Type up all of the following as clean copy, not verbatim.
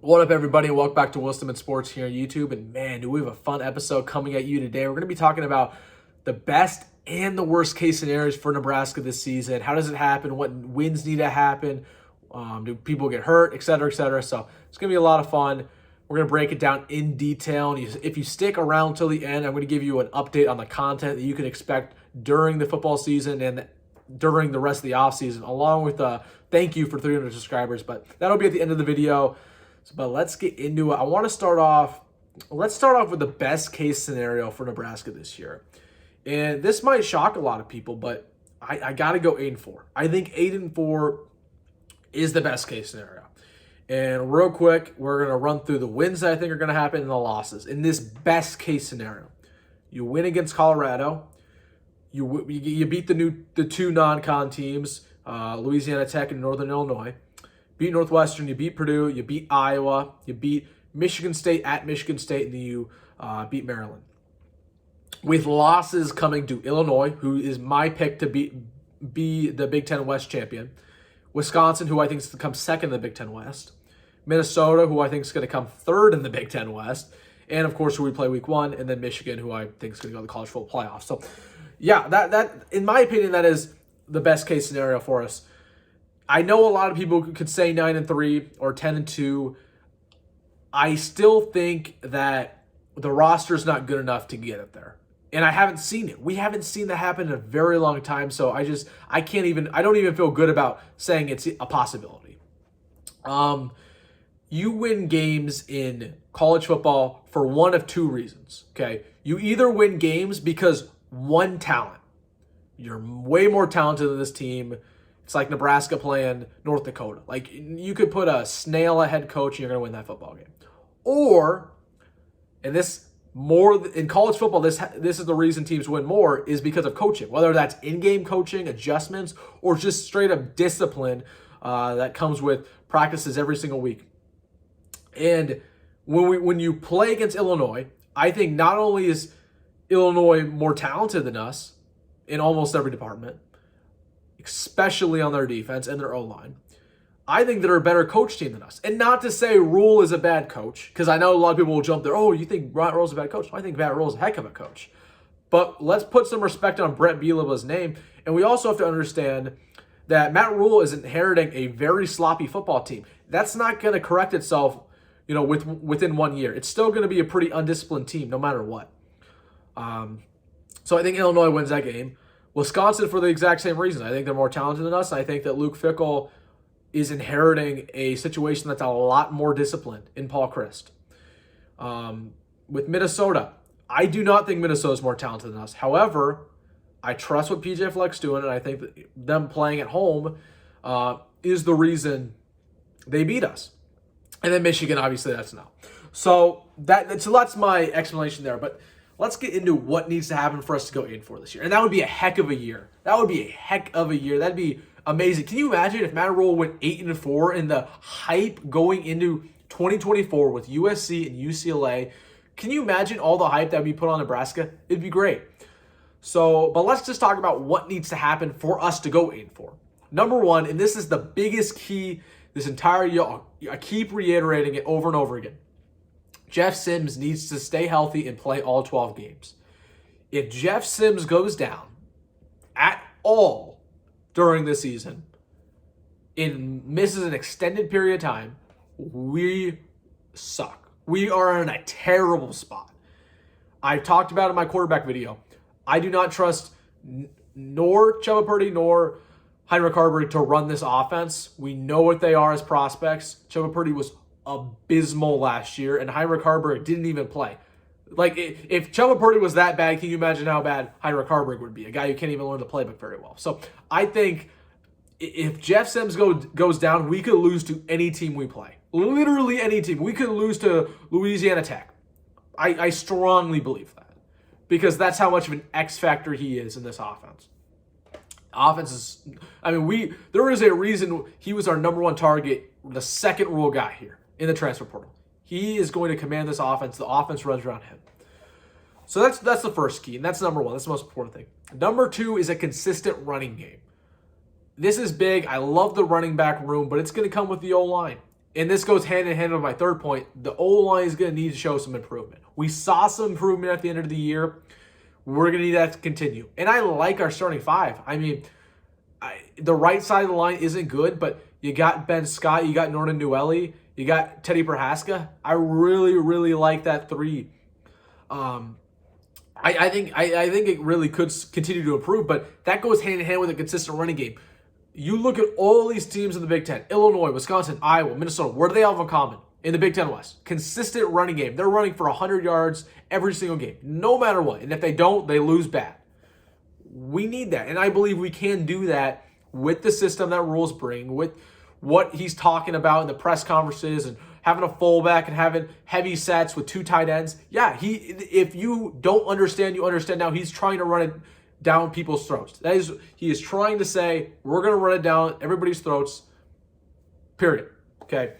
What up, everybody, and welcome back to Wilson Sports here on YouTube. And man, do we have a fun episode coming at you today. We're going to be talking about the best and the worst case scenarios for Nebraska this season. How does it happen? What wins need to happen? Do people get hurt, et cetera, et cetera? So it's going to be a lot of fun. We're going to break it down in detail. And if you stick around till the end, I'm going to give you an update on the content that you can expect during the football season and during the rest of the offseason, along with a thank you for 300 subscribers. But that'll be at the end of the video. But let's get into it. I want to start off. Let's start off with the best case scenario for Nebraska this year. And this might shock a lot of people, but I got to go 8-4. I think 8-4 is the best case scenario. And real quick, we're going to run through the wins that I think are going to happen and the losses. In this best case scenario, you win against Colorado. You beat the two non-con teams, Louisiana Tech and Northern Illinois. Beat Northwestern, you beat Purdue, you beat Iowa, you beat Michigan State at Michigan State, and then you beat Maryland. With losses coming to Illinois, who is my pick to be the Big Ten West champion. Wisconsin, who I think is going to come second in the Big Ten West. Minnesota, who I think is going to come third in the Big Ten West. And, of course, who we play week 1. And then Michigan, who I think is going to go to the college football playoffs. So, yeah, that in my opinion, that is the best case scenario for us. I know a lot of people could say 9-3 or 10-2. I still think that the roster is not good enough to get it there. And I haven't seen it. We haven't seen that happen in a very long time. So I don't even feel good about saying it's a possibility. You win games in college football for one of two reasons. Okay. You either win games because one talent. You're way more talented than this team. It's like Nebraska playing North Dakota. Like, you could put a snail at head coach and you're going to win that football game. Or, and this more in college football, this is the reason teams win more is because of coaching. Whether that's in-game coaching, adjustments, or just straight up discipline that comes with practices every single week. And when you play against Illinois, I think not only is Illinois more talented than us in almost every department, especially on their defense and their O-line, I think they're a better coach team than us. And not to say Rhule is a bad coach, because I know a lot of people will jump there, oh, you think Matt Rhule's a bad coach? I think Matt Rhule's a heck of a coach. But let's put some respect on Brett Bielema's name. And we also have to understand that Matt Rhule is inheriting a very sloppy football team. That's not going to correct itself, within 1 year. It's still going to be a pretty undisciplined team, no matter what. So I think Illinois wins that game. Wisconsin for the exact same reason. I think they're more talented than us. I think that Luke Fickell is inheriting a situation that's a lot more disciplined in Paul Chryst. With Minnesota, I do not think Minnesota is more talented than us. However, I trust what PJ Fleck's doing, and I think that them playing at home is the reason they beat us. And then Michigan, obviously, that's no. So that's my explanation there. But let's get into what needs to happen for us to go 8-4 this year. And that would be a heck of a year. That'd be amazing. Can you imagine if Matt Rhule went 8-4 and the hype going into 2024 with USC and UCLA? Can you imagine all the hype that would be put on Nebraska? It'd be great. But let's just talk about what needs to happen for us to go 8-4. Number one, and this is the biggest key this entire year, I keep reiterating it over and over again. Jeff Sims needs to stay healthy and play all 12 games. If Jeff Sims goes down at all during the season and misses an extended period of time, we suck. We are in a terrible spot. I talked about it in my quarterback video. I do not trust nor Chubba Purdy nor Heinrich Haarberg to run this offense. We know what they are as prospects. Chubba Purdy was abysmal last year, and Heinrich Haarberg didn't even play. Like, if Chubba Purdy was that bad, can you imagine how bad Heinrich Haarberg would be? A guy who can't even learn the playbook very well. So I think if Jeff Sims goes down, we could lose to any team we play. Literally any team. We could lose to Louisiana Tech. I strongly believe that, because that's how much of an X factor he is in this offense. There is a reason he was our number one target, the second Rhule guy here in the transfer portal. He is going to command this offense. The offense runs around him. So that's the first key, and that's number one. That's the most important thing. Number two is a consistent running game. This is big. I love the running back room, but it's going to come with the O-line. and this goes hand in hand with my third point, the O-line is going to need to show some improvement. We saw some improvement at the end of the year. We're going to need that to continue. And I like our starting five. I mean, the right side of the line isn't good, but you got Ben Scott, you got Norton Newelly, you got Teddy Prohaska. I really, really like that three. I think it really could continue to improve, but that goes hand in hand with a consistent running game. You look at all these teams in the Big Ten, Illinois, Wisconsin, Iowa, Minnesota, what do they all have in common in the Big Ten West? Consistent running game. They're running for 100 yards every single game, no matter what. And if they don't, they lose bad. We need that. And I believe we can do that with the system that Rhule's bring, with what he's talking about in the press conferences and having a fullback and having heavy sets with two tight ends. Yeah, if you don't understand, you understand now. He's trying to run it down people's throats. He is trying to say, we're going to run it down everybody's throats, period. Okay?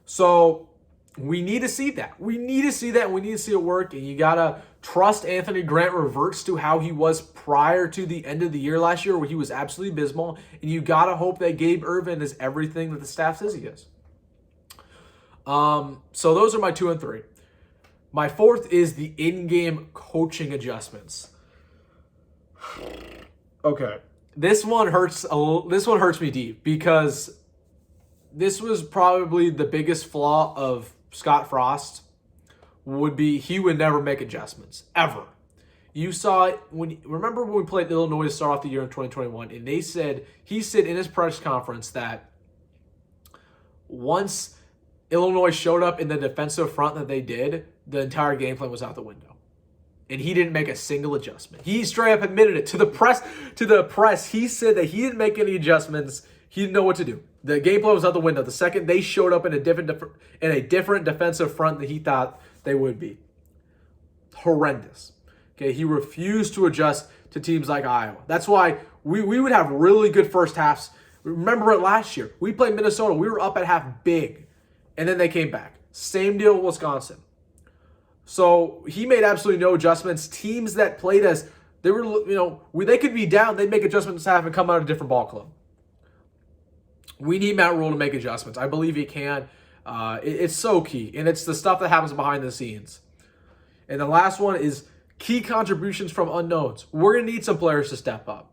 So we need to see that. We need to see that. We need to see it work. And you got to trust Anthony Grant reverts to how he was prior to the end of the year last year, where he was absolutely abysmal. And you got to hope that Gabe Ervin is everything that the staff says he is. So those are my 2 and 3. My fourth is the in-game coaching adjustments. Okay. This one hurts me deep because this was probably the biggest flaw of Scott Frost would be he would never make adjustments, ever. You saw it remember when we played Illinois to start off the year in 2021, and he said in his press conference that once Illinois showed up in the defensive front that they did, the entire game plan was out the window. And he didn't make a single adjustment. He straight up admitted it to the press. He said that he didn't make any adjustments. He didn't know what to do. The game plan was out the window. The second they showed up in a different defensive front than he thought they would be. Horrendous. Okay, he refused to adjust to teams like Iowa. That's why we would have really good first halves. Remember it last year. We played Minnesota. We were up at half big. And then they came back. Same deal with Wisconsin. So he made absolutely no adjustments. Teams that played us, they were, they could be down. They'd make adjustments half and come out a different ball club. We need Matt Rhule to make adjustments. I believe he can. It's so key. And it's the stuff that happens behind the scenes. And the last one is key contributions from unknowns. We're going to need some players to step up.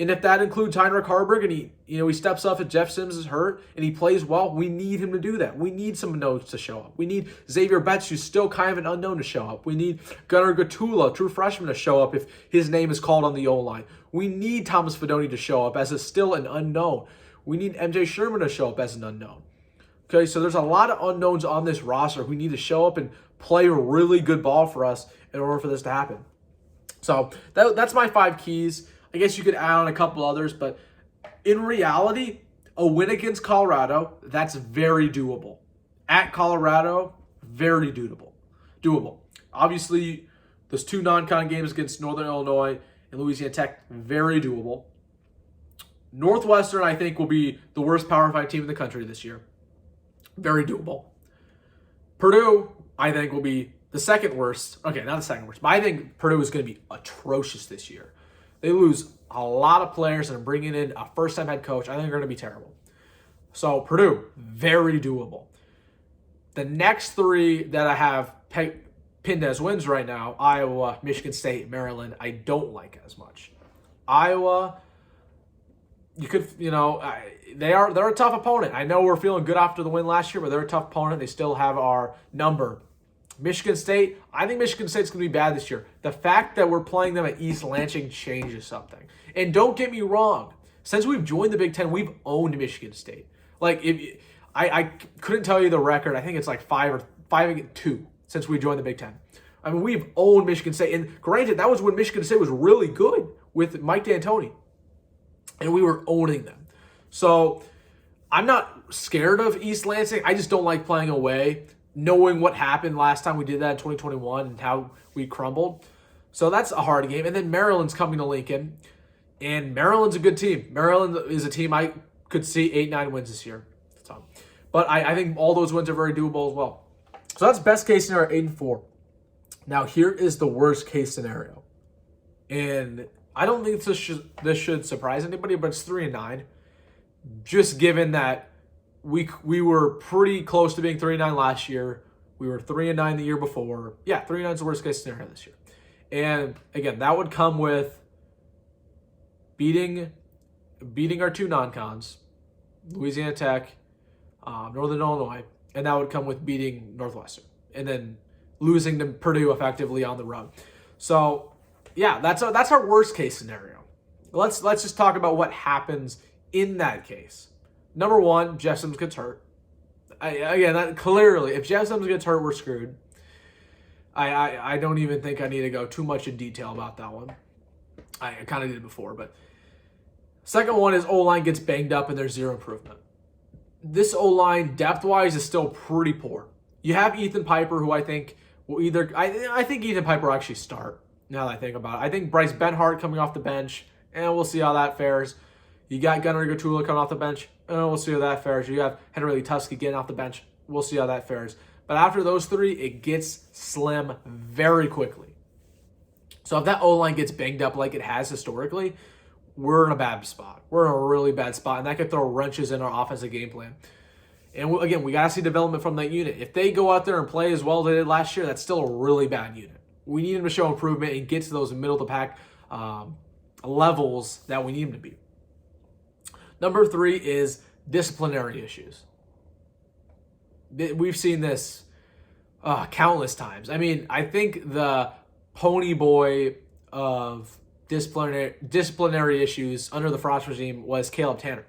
And if that includes Heinrich Harburg and he steps up if Jeff Sims is hurt and he plays well, we need him to do that. We need some unknowns to show up. We need Xavier Betts, who's still kind of an unknown, to show up. We need Gunnar Gatula, true freshman, to show up if his name is called on the O-line. We need Thomas Fedoni to show up as still an unknown. We need MJ Sherman to show up as an unknown. Okay, so there's a lot of unknowns on this roster who need to show up and play a really good ball for us in order for this to happen. So that's my 5 keys. I guess you could add on a couple others, but in reality, a win against Colorado, that's very doable. At Colorado, very doable. Obviously, those 2 non-con games against Northern Illinois and Louisiana Tech, very doable. Northwestern, I think, will be the worst Power 5 team in the country this year. Very doable. Purdue, I think, will be the second worst. Okay, not the second worst, but I think Purdue is going to be atrocious this year. They lose a lot of players and bringing in a first-time head coach. I think they're going to be terrible. So Purdue, very doable. The next 3 that I have pinned as wins right now, Iowa, Michigan State, Maryland, I don't like as much. Iowa, they're a tough opponent. I know we're feeling good after the win last year, but they're a tough opponent. They still have our number. Michigan State, I think Michigan State's going to be bad this year. The fact that we're playing them at East Lansing changes something. And don't get me wrong. Since we've joined the Big Ten, we've owned Michigan State. I couldn't tell you the record. I think it's like 5-2 since we joined the Big Ten. I mean, we've owned Michigan State. And granted, that was when Michigan State was really good with Mike D'Antoni. And we were owning them. So I'm not scared of East Lansing. I just don't like playing away, knowing what happened last time we did that in 2021 and how we crumbled. So that's a hard game. And then Maryland's coming to Lincoln. And Maryland's a good team. Maryland is a team I could see 8-9 wins this year. But I think all those wins are very doable as well. So that's best case scenario, 8-4. Now here is the worst case scenario. And I don't think this should surprise anybody, but it's 3-9. Just given that we were pretty close to being 3-9 last year. We were 3-9 the year before. Yeah, 3-9 is the worst case scenario this year. And again, that would come with beating our two non-cons, Louisiana Tech, Northern Illinois, and that would come with beating Northwestern, and then losing to Purdue effectively on the road. So, yeah, that's our worst case scenario. Let's just talk about what happens in that case. Number one, Jeff Sims gets hurt. Clearly, if Jeff Sims gets hurt, we're screwed. I don't even think I need to go too much in detail about that one. I kind of did it before, but second one is O-line gets banged up and there's zero improvement. This O-line, depth-wise, is still pretty poor. You have Ethan Piper, who I think will either... I think Ethan Piper will actually start, now that I think about it. I think Bryce Benhart coming off the bench, and we'll see how that fares. You got Gunnar Gatula coming off the bench, and we'll see how that fares. You have Henry Tuskey getting off the bench. We'll see how that fares. But after those three, it gets slim very quickly. So if that O-line gets banged up like it has historically, we're in a bad spot. We're in a really bad spot, and that could throw wrenches in our offensive game plan. And again, we got to see development from that unit. If they go out there and play as well as they did last year, that's still a really bad unit. We need them to show improvement and get to those middle-of-the-pack levels that we need them to be. Number three is disciplinary issues. We've seen this countless times. I mean, I think the pony boy of disciplinary issues under the Frost regime was Caleb Tanner.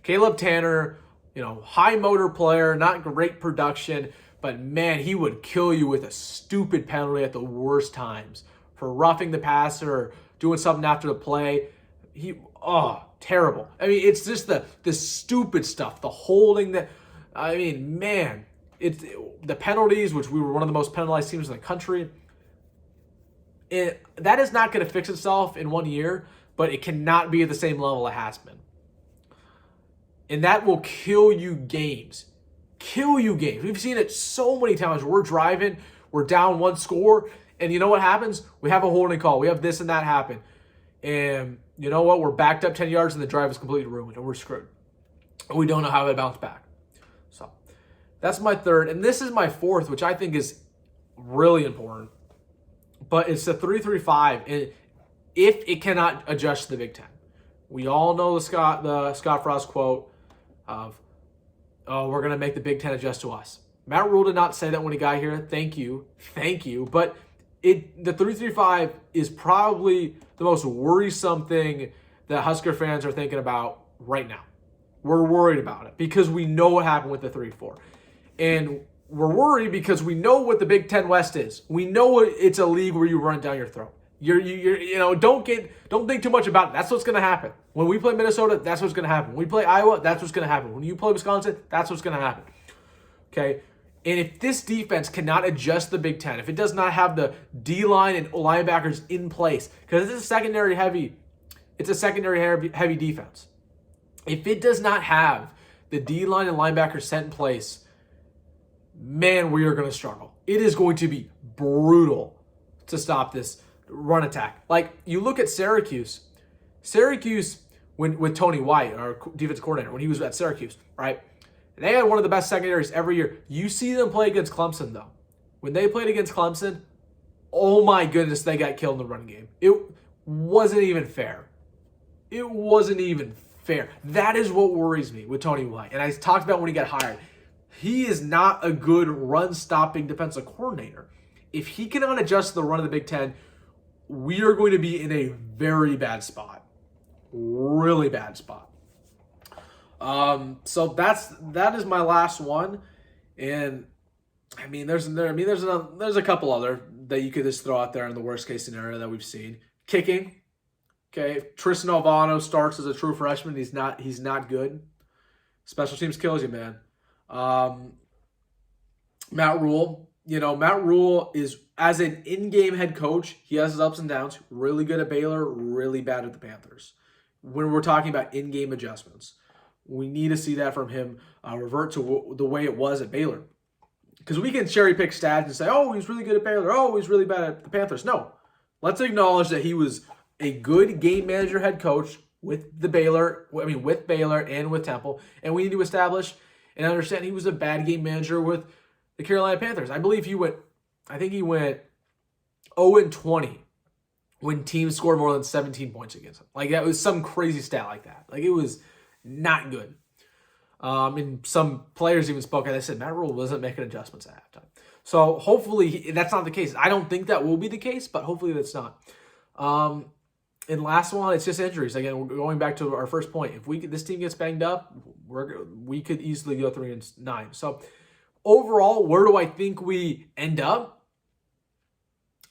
Caleb Tanner, high motor player, not great production, but man, he would kill you with a stupid penalty at the worst times for roughing the passer or doing something after the play. Terrible. I mean, it's just the stupid stuff, the holding that. I mean, man, it's the penalties, which we were one of the most penalized teams in the country. That is not going to fix itself in 1 year, but it cannot be at the same level it has been. And that will kill you games. Kill you games. We've seen it so many times. We're driving, we're down one score, and you know what happens? We have a holding call. We have this and that happen. And you know what? We're backed up 10 yards and the drive is completely ruined, and we're screwed. And we don't know how to bounce back. So that's my third. And this is my fourth, which I think is really important. But it's the 3-3-5, and if it cannot adjust to the Big Ten. We all know the Scott Frost quote of, we're going to make the Big Ten adjust to us. Matt Rhule did not say that when he got here. Thank you. But the 3-3-5 is probably the most worrisome thing that Husker fans are thinking about right now. We're worried about it because we know what happened with the 3-4. And we're worried because we know what the Big Ten West is. We know it's a league where you run it down your throat. Don't think too much about it. That's what's going to happen. When we play Minnesota, that's what's going to happen. When we play Iowa, that's what's going to happen. When you play Wisconsin, that's what's going to happen. Okay? And if this defense cannot adjust the Big Ten, if it does not have the D-line and linebackers in place, because it's a secondary heavy defense. If it does not have the D-line and linebackers set in place, man, we are going to struggle. It is going to be brutal to stop this run attack. Like, you look at Syracuse, with Tony White, our defensive coordinator, when he was at Syracuse, right? They had one of the best secondaries every year. You see them play against Clemson, though. When they played against Clemson, oh my goodness, they got killed in the run game. It wasn't even fair. That is what worries me with Tony White. And I talked about when he got hired. He is not a good run-stopping defensive coordinator. If he cannot adjust to the run of the Big Ten, we are going to be in a very bad spot. Really bad spot. So that is my last one. And I mean, there's a couple other that you could just throw out there in the worst case scenario that we've seen. Kicking. Okay, Tristan Alvano starts as a true freshman. He's not good. Special teams kills you, man. Matt Rhule. Matt Rhule is, as an in-game head coach, he has his ups and downs. Really good at Baylor, really bad at the Panthers. When we're talking about in-game adjustments, we need to see that from him revert to the way it was at Baylor. Because we can cherry-pick stats and say, oh, he's really good at Baylor. Oh, he's really bad at the Panthers. No. Let's acknowledge that he was a good game manager head coach with Baylor and with Temple. And we need to establish And I understand he was a bad game manager with the Carolina Panthers. I believe he went 0-20 when teams scored more than 17 points against him. Like, that was some crazy stat like that. Like, it was not good. And some players even spoke, and they said Matt Rhule wasn't making adjustments at halftime. So hopefully that's not the case. I don't think that will be the case, but hopefully that's not. And last one, it's just injuries. Again, going back to our first point, if this team gets banged up, we could easily go 3-9. So overall, where do I think we end up?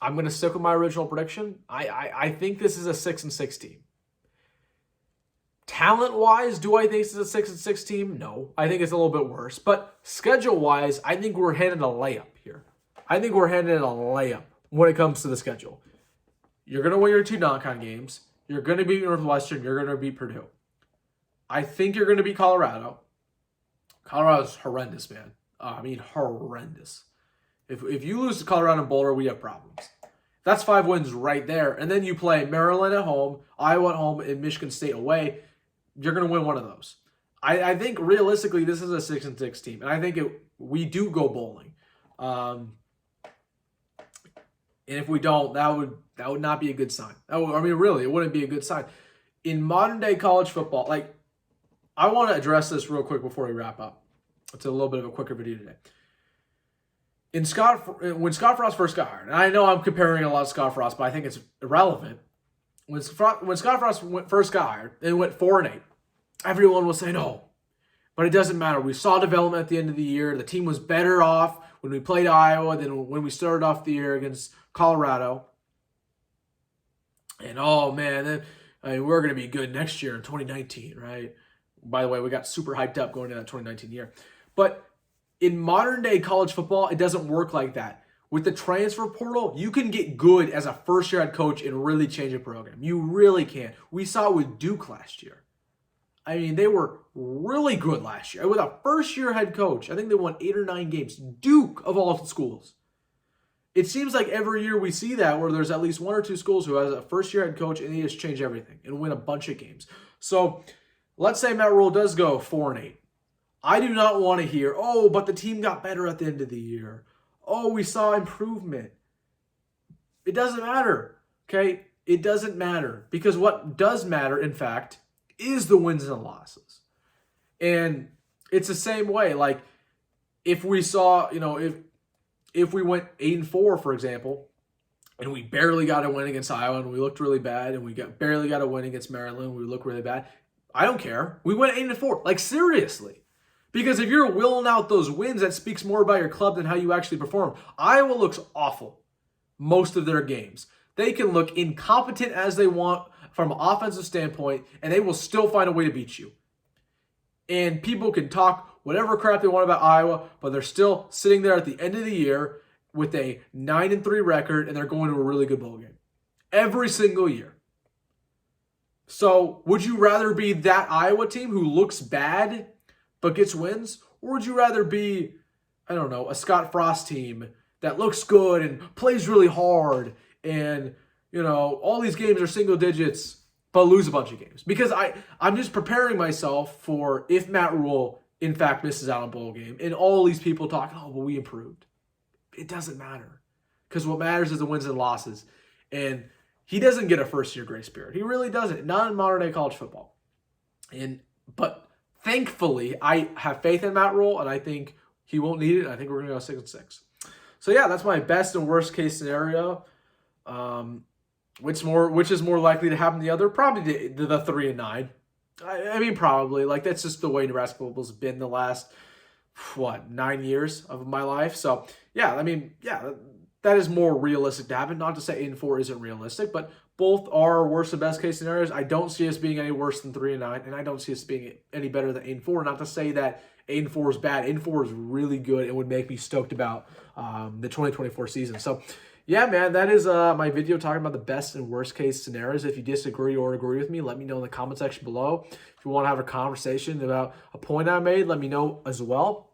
I'm going to stick with my original prediction. I think this is a 6-6 team. Talent-wise, do I think this is a 6-6 team? No. I think it's a little bit worse. But schedule-wise, I think we're handed a layup here. I think we're handed a layup when it comes to the schedule. You're going to win your 2 non-con games. You're going to beat Northwestern. You're going to beat Purdue. I think you're going to beat Colorado. Colorado's horrendous, man. Horrendous. If you lose to Colorado and Boulder, we have problems. That's 5 wins right there. And then you play Maryland at home, Iowa at home, and Michigan State away. You're going to win one of those. I think realistically this is a 6-6 team. And I think we do go bowling. And if we don't, that would not be a good sign. Really, it wouldn't be a good sign. In modern day college football, like, I want to address this real quick before we wrap up. It's a little bit of a quicker video today. When Scott Frost first got hired, and I know I'm comparing a lot of Scott Frost, but I think it's irrelevant. When Scott Frost first got hired and went 4-8, everyone was saying, "Oh, but it doesn't matter. We saw development at the end of the year. The team was better off when we played Iowa than when we started off the year against Colorado." And oh man, we're going to be good next year in 2019, right? By the way, we got super hyped up going into that 2019 year. But in modern day college football, it doesn't work like that. With the transfer portal, you can get good as a first-year head coach and really change a program. You really can. We saw it with Duke last year. They were really good last year. With a first-year head coach, I think they won 8 or 9 games. Duke, of all schools. It seems like every year we see that where there's at least 1 or 2 schools who has a first-year head coach and they just change everything and win a bunch of games. So let's say Matt Rhule does go 4-8. I do not want to hear, "Oh, but the team got better at the end of the year. Oh, we saw improvement." It doesn't matter, okay? It doesn't matter, because what does matter, in fact, is the wins and losses. And it's the same way. Like, if we saw, if we went 8-4, for example, and we barely got a win against Iowa and we looked really bad, and we barely got a win against Maryland and we looked really bad, I don't care. We went 8-4. Like, seriously. Because if you're willing out those wins, that speaks more about your club than how you actually perform. Iowa looks awful most of their games. They can look incompetent as they want from an offensive standpoint, and they will still find a way to beat you. And people can talk whatever crap they want about Iowa, but they're still sitting there at the end of the year with a 9-3 record, and they're going to a really good bowl game. Every single year. So, would you rather be that Iowa team who looks bad but gets wins? Or would you rather be, a Scott Frost team that looks good and plays really hard and, all these games are single digits but lose a bunch of games? Because I'm just preparing myself for if Matt Rhule, in fact, misses out on a bowl game and all these people talking, "Oh, but we improved." It doesn't matter. Because what matters is the wins and losses. And he doesn't get a first-year grace period. He really doesn't. Not in modern-day college football. But thankfully, I have faith in Matt Rhule, and I think he won't need it. I think we're going to go 6-6. So, yeah, that's my best and worst case scenario. Which is more likely to happen than the other? Probably the 3-9. Probably. Like, that's just the way Nebraska football's been the last, 9 years of my life. So, yeah, that is more realistic to happen. Not to say 8-4 isn't realistic, but both are worst and best case scenarios. I don't see us being any worse than 3-9, and I don't see us being any better than 8-4. Not to say that 8-4 is bad. 8-4 is really good and would make me stoked about the 2024 season. So, yeah, man, that is my video talking about the best and worst case scenarios. If you disagree or agree with me, let me know in the comment section below. If you want to have a conversation about a point I made, let me know as well.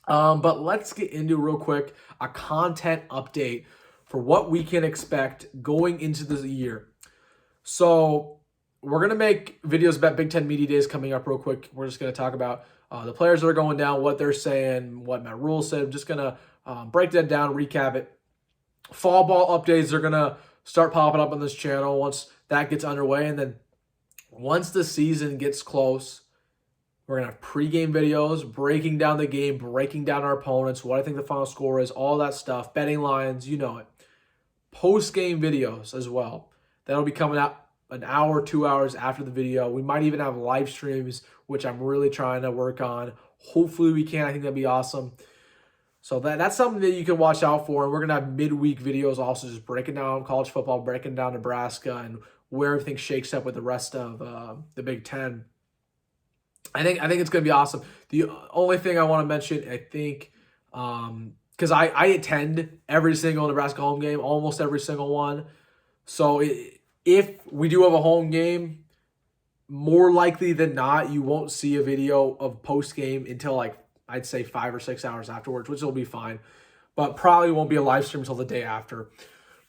But let's get into real quick a content update for what we can expect going into the year. So we're going to make videos about Big Ten Media Days coming up real quick. We're just going to talk about the players that are going down, what they're saying, what Matt Rhule said. I'm just going to break that down, recap it. Fall ball updates are going to start popping up on this channel once that gets underway. And then once the season gets close, we're going to have pregame videos, breaking down the game, breaking down our opponents, what I think the final score is, all that stuff, betting lines, you know it. Post-game videos as well. That'll be coming out an hour, 2 hours after the video. We might even have live streams, which I'm really trying to work on. Hopefully we can. I think that'd be awesome. So that's something that you can watch out for. And we're going to have midweek videos also, just breaking down college football, breaking down Nebraska and where everything shakes up with the rest of the Big Ten. I think it's going to be awesome. The only thing I want to mention, I think, because I attend every single Nebraska home game, almost every single one. So if we do have a home game, more likely than not, you won't see a video of post-game until, like, I'd say 5 or 6 hours afterwards, which will be fine. But probably won't be a live stream until the day after.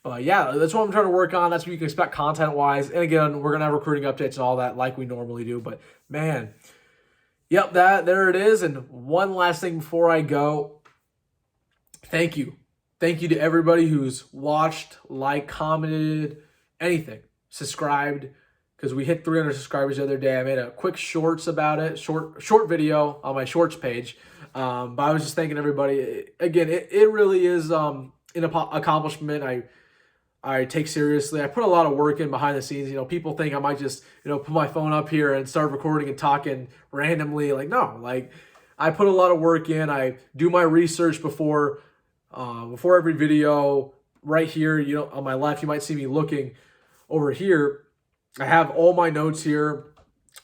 But yeah, that's what I'm trying to work on. That's what you can expect content-wise. And again, we're going to have recruiting updates and all that like we normally do. But man, yep, there it is. And one last thing before I go. Thank you. Thank you to everybody who's watched, liked, commented, anything, subscribed, because we hit 300 subscribers the other day. I made a quick shorts about it, short video on my shorts page. But I was just thanking everybody. Again, it really is an accomplishment I take seriously. I put a lot of work in behind the scenes. You know, people think I might just, put my phone up here and start recording and talking randomly. Like, no, like I put a lot of work in. I do my research before every video. Right here, on my left, you might see me looking over here. I have all my notes here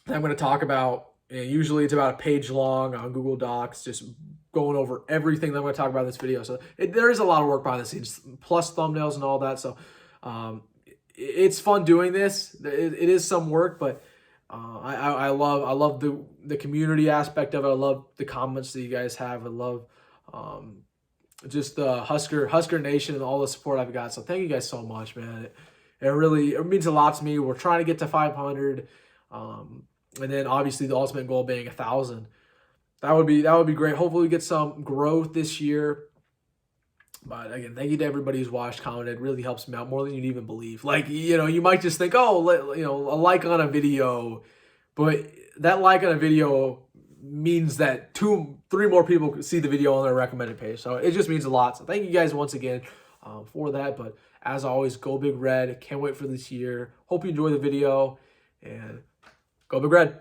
that I'm going to talk about. And usually it's about a page long on Google Docs, just going over everything that I'm going to talk about in this video. So there is a lot of work behind the scenes, plus thumbnails and all that. So it's fun doing this. It is some work, but I love the community aspect of it. I love the comments that you guys have. I love just the Husker Nation and all the support I've got. So thank you guys so much, man. It means a lot to me. We're trying to get to 500, and then obviously the ultimate goal being 1,000. That would be great. Hopefully we get some growth this year. But again, thank you to everybody who's watched, commented. It really helps me out more than you'd even believe. Like, you might just think, oh, a like on a video, but that like on a video means that 2-3 more people see the video on their recommended page. So it just means a lot. So thank you guys once again for that. But as always, go Big Red. Can't wait for this year. Hope you enjoy the video and go Big Red.